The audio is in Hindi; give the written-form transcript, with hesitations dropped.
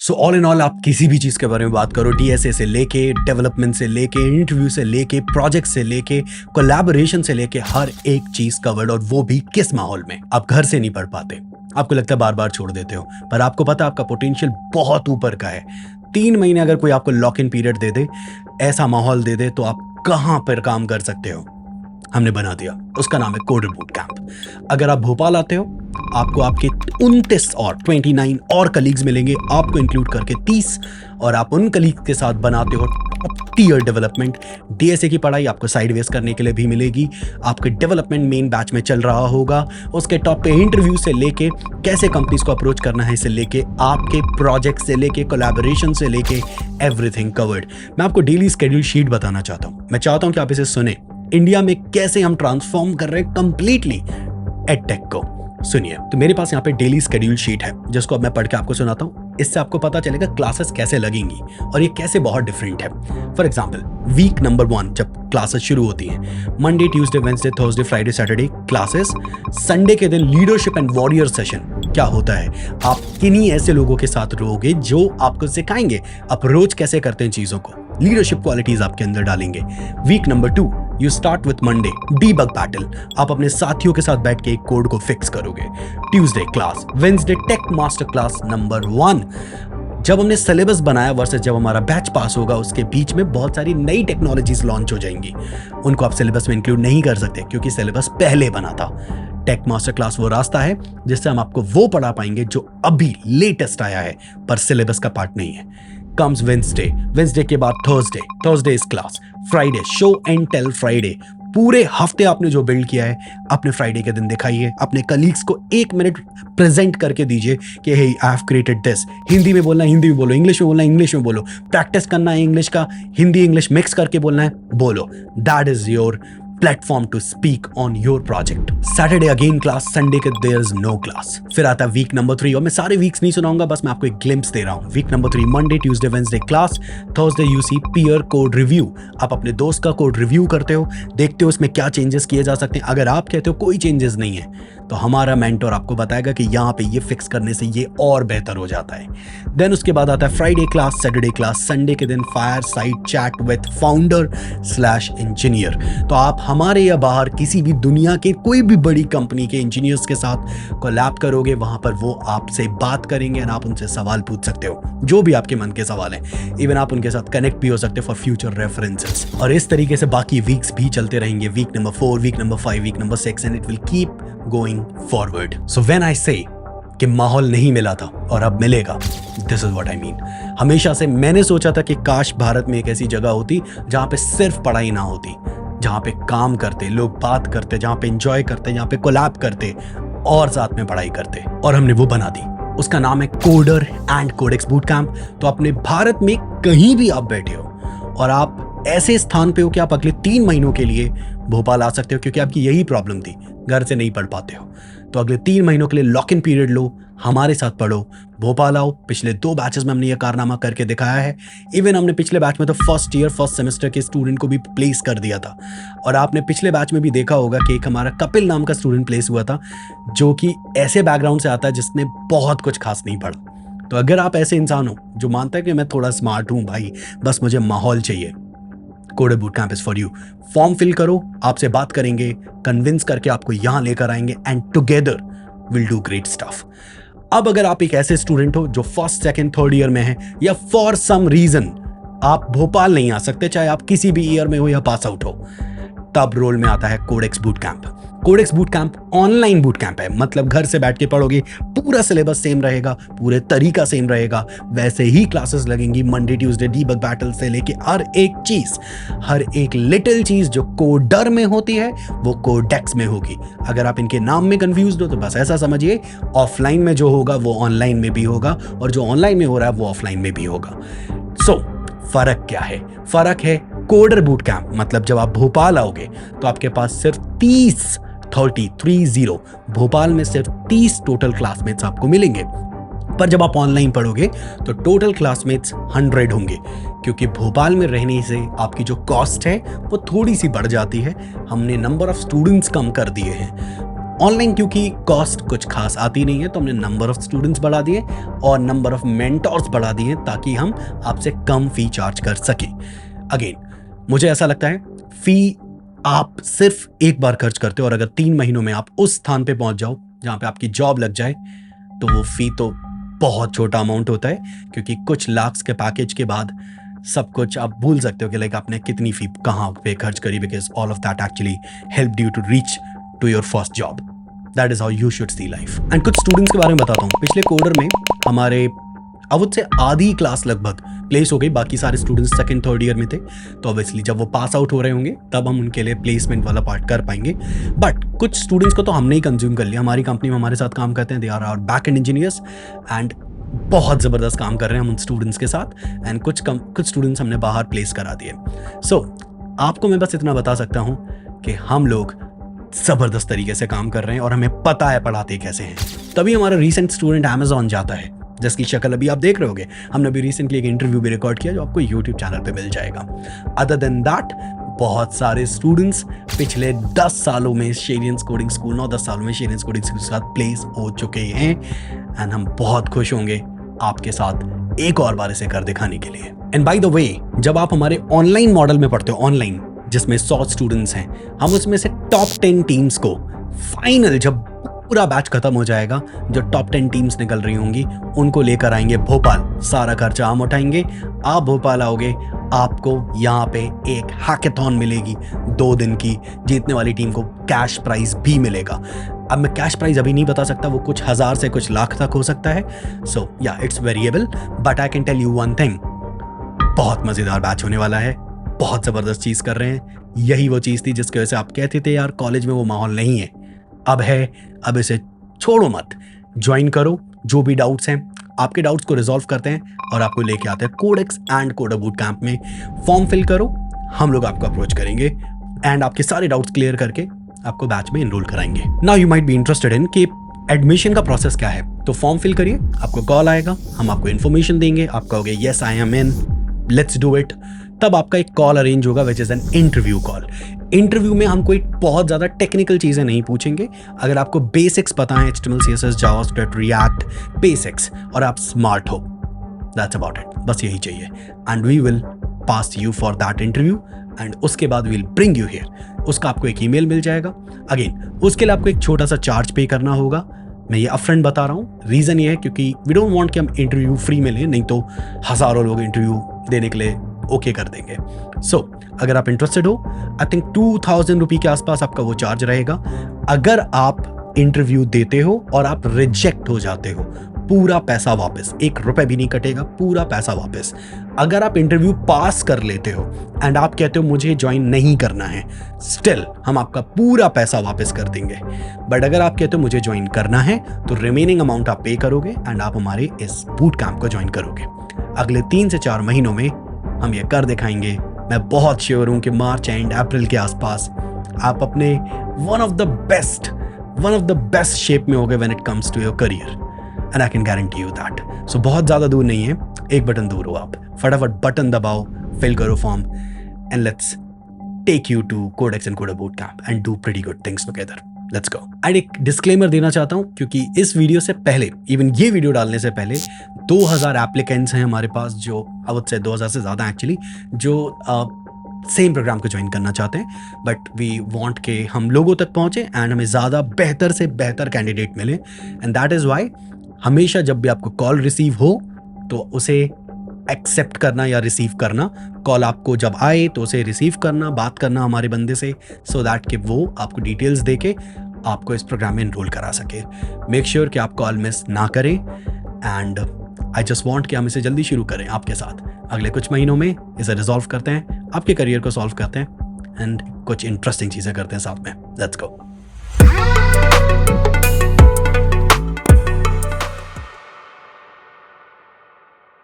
सो ऑल इन ऑल आप किसी भी चीज़ के बारे में बात करो, डीएसए से लेके डेवलपमेंट से लेके इंटरव्यू से लेके प्रोजेक्ट से लेके कोलैबोरेशन से लेके हर एक चीज़ कवर्ड, और वो भी किस माहौल में। आप घर से नहीं पढ़ पाते, आपको लगता है बार बार छोड़ देते हो, पर आपको पता आपका पोटेंशियल बहुत ऊपर का है। 3 महीने अगर कोई आपको लॉक इन पीरियड दे दे, ऐसा माहौल दे दे, तो आप कहाँ पर काम कर सकते हो। हमने बना दिया, उसका नाम है कोडर बूट कैंप। अगर आप भोपाल आते हो, आपको आपके 29 और कलीग्स मिलेंगे, आपको इंक्लूड करके 30, और आप उन कलीग्स के साथ बनाते हो टॉप टियर डेवलपमेंट। डीएसए की पढ़ाई आपको साइडवेज करने के लिए भी मिलेगी। आपके डेवलपमेंट मेन बैच में चल रहा होगा, उसके टॉप पे इंटरव्यू से लेके कैसे कंपनीज को अप्रोच करना है से लेके आपके प्रोजेक्ट से लेके कोलैबोरेशन से लेके एवरीथिंग कवर्ड। मैं आपको डेली स्केड्यूल शीट बताना चाहता हूँ। मैं चाहता हूँ कि आप इसे सुने। इंडिया में कैसे हम ट्रांसफॉर्म कर रहे हैं कंप्लीटली एडटेक को, सुनिए। तो मेरे पास यहाँ पे डेली स्केड्यूल शीट है, जिसको अब मैं पढ़ के आपको सुनाता हूँ। इससे आपको पता चलेगा क्लासेस कैसे लगेंगी और ये कैसे बहुत डिफरेंट है। फॉर एग्जाम्पल, वीक नंबर 1 जब क्लासेस शुरू होती हैं, Monday, Tuesday, Wednesday, Thursday, Friday, Saturday classes. Sunday के दिन लीडरशिप एंड वॉरियर सेशन। क्या होता है, आप किन्हीं ऐसे लोगों के साथ रहोगे जो आपको सिखाएंगे अप्रोच कैसे करते हैं चीजों को, लीडरशिप क्वालिटीज आपके अंदर डालेंगे। Week number 2 you start with Monday debug battle. आप अपने साथियों के साथ बैठ के एक कोड को फिक्स करोगे। Tuesday class, Wednesday tech master class number 1। जब हमने सिलेबस बनाया वर्सेस जब हमारा बैच पास होगा, उसके बीच में बहुत सारी नई टेक्नोलॉजीज लॉन्च हो जाएंगी। उनको आप सिलेबस में इंक्लूड नहीं कर सकते क्योंकि सिलेबस पहले बना था। टेक मास्टर क्लास वो रास्ता है जिससे हम आपको वो पढ़ा पाएंगे जो अभी लेटेस्ट आया है पर सिलेबस का पार्ट नहीं है। कम्स वेडनेसडे के बाद Thursday is class, Friday show and tell Friday. पूरे हफ्ते आपने जो बिल्ड किया है अपने फ्राइडे के दिन दिखाइए, अपने कलीग्स को 1 मिनट प्रेजेंट करके दीजिए कि hey I have created this. Hindi में बोलना है हिंदी में बोलो, इंग्लिश में बोलना है इंग्लिश में बोलो, प्रैक्टिस करना है इंग्लिश का, हिंदी इंग्लिश मिक्स करके बोलना है, बोलो। That is your platform to speak on your project. Saturday again class, Sunday के देयर इज नो क्लास। फिर आता है वीक नंबर 3, और मैं सारे वीक्स नहीं सुनाऊंगा, बस मैं आपको एक ग्लिम्प्स दे रहा हूं। Week number 3 Monday, Tuesday, Wednesday class, Thursday you see peer code review. आप अपने दोस्त का कोड रिव्यू करते हो, देखते हो उसमें क्या चेंजेस किए जा सकते हैं। अगर आप कहते हो कोई चेंजेस नहीं है, तो हमारा मेंटर आपको बताएगा कि यहाँ पे ये फिक्स करने से ये और बेहतर हो जाता है। देन उसके बाद आता है Friday class, Saturday class, Sunday के दिन फायर साइड चैट विथ फाउंडर/इंजीनियर। तो आप हमारे या बाहर किसी भी दुनिया के कोई भी बड़ी कंपनी के इंजीनियर्स के साथ कोलैब करोगे, वहां पर वो आपसे बात करेंगे और आप उनसे सवाल पूछ सकते हो, जो भी आपके मन के सवाल हैं। इवन आप उनके साथ कनेक्ट भी हो सकते हो फॉर फ्यूचर रेफरेंसेस। और इस तरीके से बाकी वीक्स भी चलते रहेंगे। Week number 4, week number 5, week number 6 and it will keep going forward. So when I say कि माहौल नहीं मिला था और अब मिलेगा, this is what I mean. हमेशा से मैंने सोचा था कि काश भारत में एक ऐसी जगह होती जहां पे सिर्फ पढ़ाई ना होती, जहां पे काम करते, लोग बात करते, जहां पे एंजॉय करते, जहां पे कोलैब करते और साथ में पढ़ाई करते, और हमने वो बना दी। उसका नाम है Coder and Codex boot camp. तो अपने भारत में कहीं भी आप बैठे हो और आप ऐसे स्थान पे हो कि आप अगले 3 महीनों के लिए भोपाल आ सकते हो, क्योंकि आपकी यही प्रॉब्लम थी, घर से नहीं पढ़ पाते हो, तो अगले 3 महीनों के लिए लॉक इन पीरियड लो, हमारे साथ पढ़ो, भोपाल आओ। पिछले 2 बैचेस में हमने ये कारनामा करके दिखाया है। इवन हमने पिछले बैच में तो फर्स्ट सेमेस्टर के स्टूडेंट को भी प्लेस कर दिया था, और आपने पिछले बैच में भी देखा होगा कि एक हमारा कपिल नाम का स्टूडेंट प्लेस हुआ था, जो कि ऐसे बैकग्राउंड से आता है जिसने बहुत कुछ खास नहीं पढ़ा। तो अगर आप ऐसे इंसान हो जो मानता है कि मैं थोड़ा स्मार्ट हूँ भाई, बस मुझे माहौल चाहिए, Coder boot camp is for you. Form fill करो, आपसे बात करेंगे, कन्विंस करके आपको यहां लेकर आएंगे, and together will do great stuff. अब अगर आप एक ऐसे स्टूडेंट हो जो फर्स्ट, सेकंड, थर्ड ईयर में है, या फॉर सम रीजन आप भोपाल नहीं आ सकते, चाहे आप किसी भी ईयर में हो या पास आउट हो, तब रोल में आता है Codex boot camp. Codex boot camp online boot camp है, मतलब घर से बैठ के पढ़ोगे, पूरा सिलेबस सेम रहेगा, पूरे तरीका सेम रहेगा, वैसे ही क्लासेस लगेंगी मंडे ट्यूसडे डीबग बैटल से लेके हर एक चीज, हर एक लिटिल चीज जो कोडर में होती है वो कोडेक्स में होगी। अगर आप इनके नाम में कंफ्यूज हो तो बस ऐसा समझिए, ऑफलाइन में जो होगा वो ऑनलाइन में भी होगा, और जो ऑनलाइन में हो रहा है वो ऑफलाइन में भी होगा। सो फर्क क्या है? फर्क है कोडर बूट कैंप, मतलब जब आप भोपाल आओगे तो आपके पास सिर्फ 30 भोपाल में सिर्फ 30 टोटल क्लासमेट्स आपको मिलेंगे। पर जब आप ऑनलाइन पढ़ोगे तो टोटल क्लासमेट्स 100 होंगे, क्योंकि भोपाल में रहने से आपकी जो कॉस्ट है वो थोड़ी सी बढ़ जाती है। हमने नंबर ऑफ स्टूडेंट्स कम कर दिए हैं। ऑनलाइन क्योंकि कॉस्ट कुछ खास आती नहीं है, तो हमने नंबर ऑफ स्टूडेंट्स बढ़ा दिए और नंबर ऑफ मेंटोर्स बढ़ा दिए ताकि हम आपसे कम फी चार्ज कर सकें। अगेन, मुझे ऐसा लगता है फी आप सिर्फ एक बार खर्च करते हो और अगर 3 महीनों में आप उस स्थान पे पहुंच जाओ जहां पे आपकी जॉब लग जाए, तो वो फी तो बहुत छोटा अमाउंट होता है, क्योंकि कुछ लाख्स के पैकेज के बाद सब कुछ आप भूल सकते हो कि लाइक आपने कितनी फी कहाँ पे खर्च करी, because all of that actually help you to reach to your first job. That is how you should see life. And कुछ स्टूडेंट्स के बारे में बताता हूँ। पिछले क्वार्टर में हमारे अब से आधी क्लास लगभग प्लेस हो गई, बाकी सारे स्टूडेंट्स सेकंड थर्ड ईयर में थे, तो ऑब्वियसली जब वो पास आउट हो रहे होंगे तब हम उनके लिए प्लेसमेंट वाला पार्ट कर पाएंगे। बट कुछ स्टूडेंट्स को तो हमने ही कंज्यूम कर लिया। हमारी कंपनी में हमारे साथ काम करते हैं, they are our back end engineers and बहुत ज़बरदस्त काम कर रहे हैं हम उन स्टूडेंट्स के साथ। एंड कुछ स्टूडेंट्स हमने बाहर प्लेस करा दिए। सो आपको मैं बस इतना बता सकता हूँ कि हम लोग ज़बरदस्त तरीके से काम कर रहे हैं और हमें पता है पढ़ाते कैसे हैं। तभी हमारा रीसेंट स्टूडेंट अमेजॉन जाता है, जिसकी शक्ल अभी आप देख रहे होगे। हमने अभी रिसेंटली एक इंटरव्यू भी रिकॉर्ड किया जो आपको यूट्यूब चैनल पे मिल जाएगा। अदर देन दैट, बहुत सारे स्टूडेंट्स पिछले 10 सालों में शेरियंस कोडिंग स्कूल 9-10 सालों में शेरियंस कोडिंग स्कूल के साथ प्लेस हो चुके हैं एंड हम बहुत खुश होंगे आपके साथ एक और बार इसे कर दिखाने के लिए। एंड बाय द वे, जब आप हमारे ऑनलाइन मॉडल में पढ़ते हो, ऑनलाइन जिसमें 100 स्टूडेंट्स हैं, हम उसमें से टॉप 10 टीम्स को फाइनल, जब पूरा बैच खत्म हो जाएगा, जो टॉप 10 टीम्स निकल रही होंगी उनको लेकर आएंगे भोपाल। सारा खर्चा हम उठाएंगे। आप भोपाल आओगे, आपको यहाँ पे एक हैकेथॉन मिलेगी 2 दिन की। जीतने वाली टीम को कैश प्राइज भी मिलेगा। अब मैं कैश प्राइज अभी नहीं बता सकता, वो कुछ हज़ार से कुछ लाख तक हो सकता है। So yeah it's variable, but I can tell you one thing, बहुत मज़ेदार बैच होने वाला है। बहुत ज़बरदस्त चीज़ कर रहे हैं। यही वो चीज़ थी जिसकी वजह से आप कहते थे यार कॉलेज में वो माहौल नहीं है। अब है, अब इसे छोड़ो मत, ज्वाइन करो। जो भी डाउट्स हैं, आपके डाउट्स को रिजॉल्व करते हैं और आपको लेके आते हैं Codex and Coder boot camp में। फॉर्म फिल करो, हम लोग आपको अप्रोच करेंगे एंड आपके सारे डाउट्स क्लियर करके आपको बैच में एनरोल कराएंगे। Now you might be interested in कि एडमिशन का प्रोसेस क्या है। तो फॉर्म फिल करिए, आपको कॉल आएगा, हम आपको इन्फॉर्मेशन देंगे, आप कहोगे yes I am in, let's do it. तब आपका एक कॉल अरेंज होगा which is an interview call. Interview में हम कोई बहुत ज़्यादा टेक्निकल चीज़ें नहीं पूछेंगे। अगर आपको बेसिक्स पता है, HTML, CSS, JavaScript, react basics, और आप स्मार्ट हो, दैट्स अबाउट इट। बस यही चाहिए and we will pass you for that interview and उसके बाद we will bring you here. उसका आपको एक ईमेल मिल जाएगा। अगेन, उसके लिए आपको एक छोटा सा चार्ज पे करना होगा। मैं ये अपफ्रंट बता रहा हूँ, रीज़न ये है क्योंकि वी डोंट वांट कि हम इंटरव्यू फ्री में लें, नहीं तो हज़ारों लोग इंटरव्यू देने के लिए ओके कर देंगे। सो अगर आप इंटरेस्टेड हो, आई थिंक 2000 रुपये के आसपास आपका वो चार्ज रहेगा। अगर आप इंटरव्यू देते हो और आप रिजेक्ट हो जाते हो, पूरा पैसा वापस, 1 रुपए भी नहीं कटेगा, पूरा पैसा वापस। अगर आप इंटरव्यू पास कर लेते हो एंड आप कहते हो मुझे ज्वाइन नहीं करना है, स्टिल हम आपका पूरा पैसा वापस कर देंगे। बट अगर आप कहते हो मुझे ज्वाइन करना है, तो रिमेनिंग अमाउंट आप पे करोगे एंड आप हमारे इस बूट कैंप को ज्वाइन करोगे। अगले 3 से 4 महीनों में हम ये कर दिखाएंगे। मैं बहुत श्योर हूँ कि मार्च एंड अप्रैल के आसपास आप अपने one of the best shape में होगे when it comes to your career, and I can guarantee you that. So बहुत ज़्यादा दूर नहीं है, एक बटन दूर हो आप, फटाफट बटन दबाओ, फिल करो form and let's take you to Codex and Coder boot camp and do pretty good things together. Let's go. And एक डिस्क्लेमर देना चाहता हूँ, क्योंकि इस वीडियो से पहले, इवन ये वीडियो डालने से पहले 2000 एप्लीकेंट्स हैं हमारे पास, जो अब से 2000 से ज़्यादा एक्चुअली, जो सेम प्रोग्राम को ज्वाइन करना चाहते हैं। बट वी वांट के हम लोगों तक पहुँचे एंड हमें ज़्यादा बेहतर से बेहतर कैंडिडेट मिले। एंड दैट इज़ वाई हमेशा जब भी आपको कॉल रिसीव हो तो उसे एक्सेप्ट करना या रिसीव करना। कॉल आपको जब आए तो उसे रिसीव करना, बात करना हमारे बंदे से, सो दैट कि वो आपको डिटेल्स दे के आपको इस प्रोग्राम में एनरोल करा सके। मेक श्योर कि आप कॉल मिस ना करें एंड आई जस्ट वांट कि हम इसे जल्दी शुरू करें आपके साथ। अगले कुछ महीनों में इसे रिजॉल्व करते हैं, आपके करियर को सॉल्व करते हैं एंड कुछ इंटरेस्टिंग चीज़ें करते हैं साथ में। Let's go.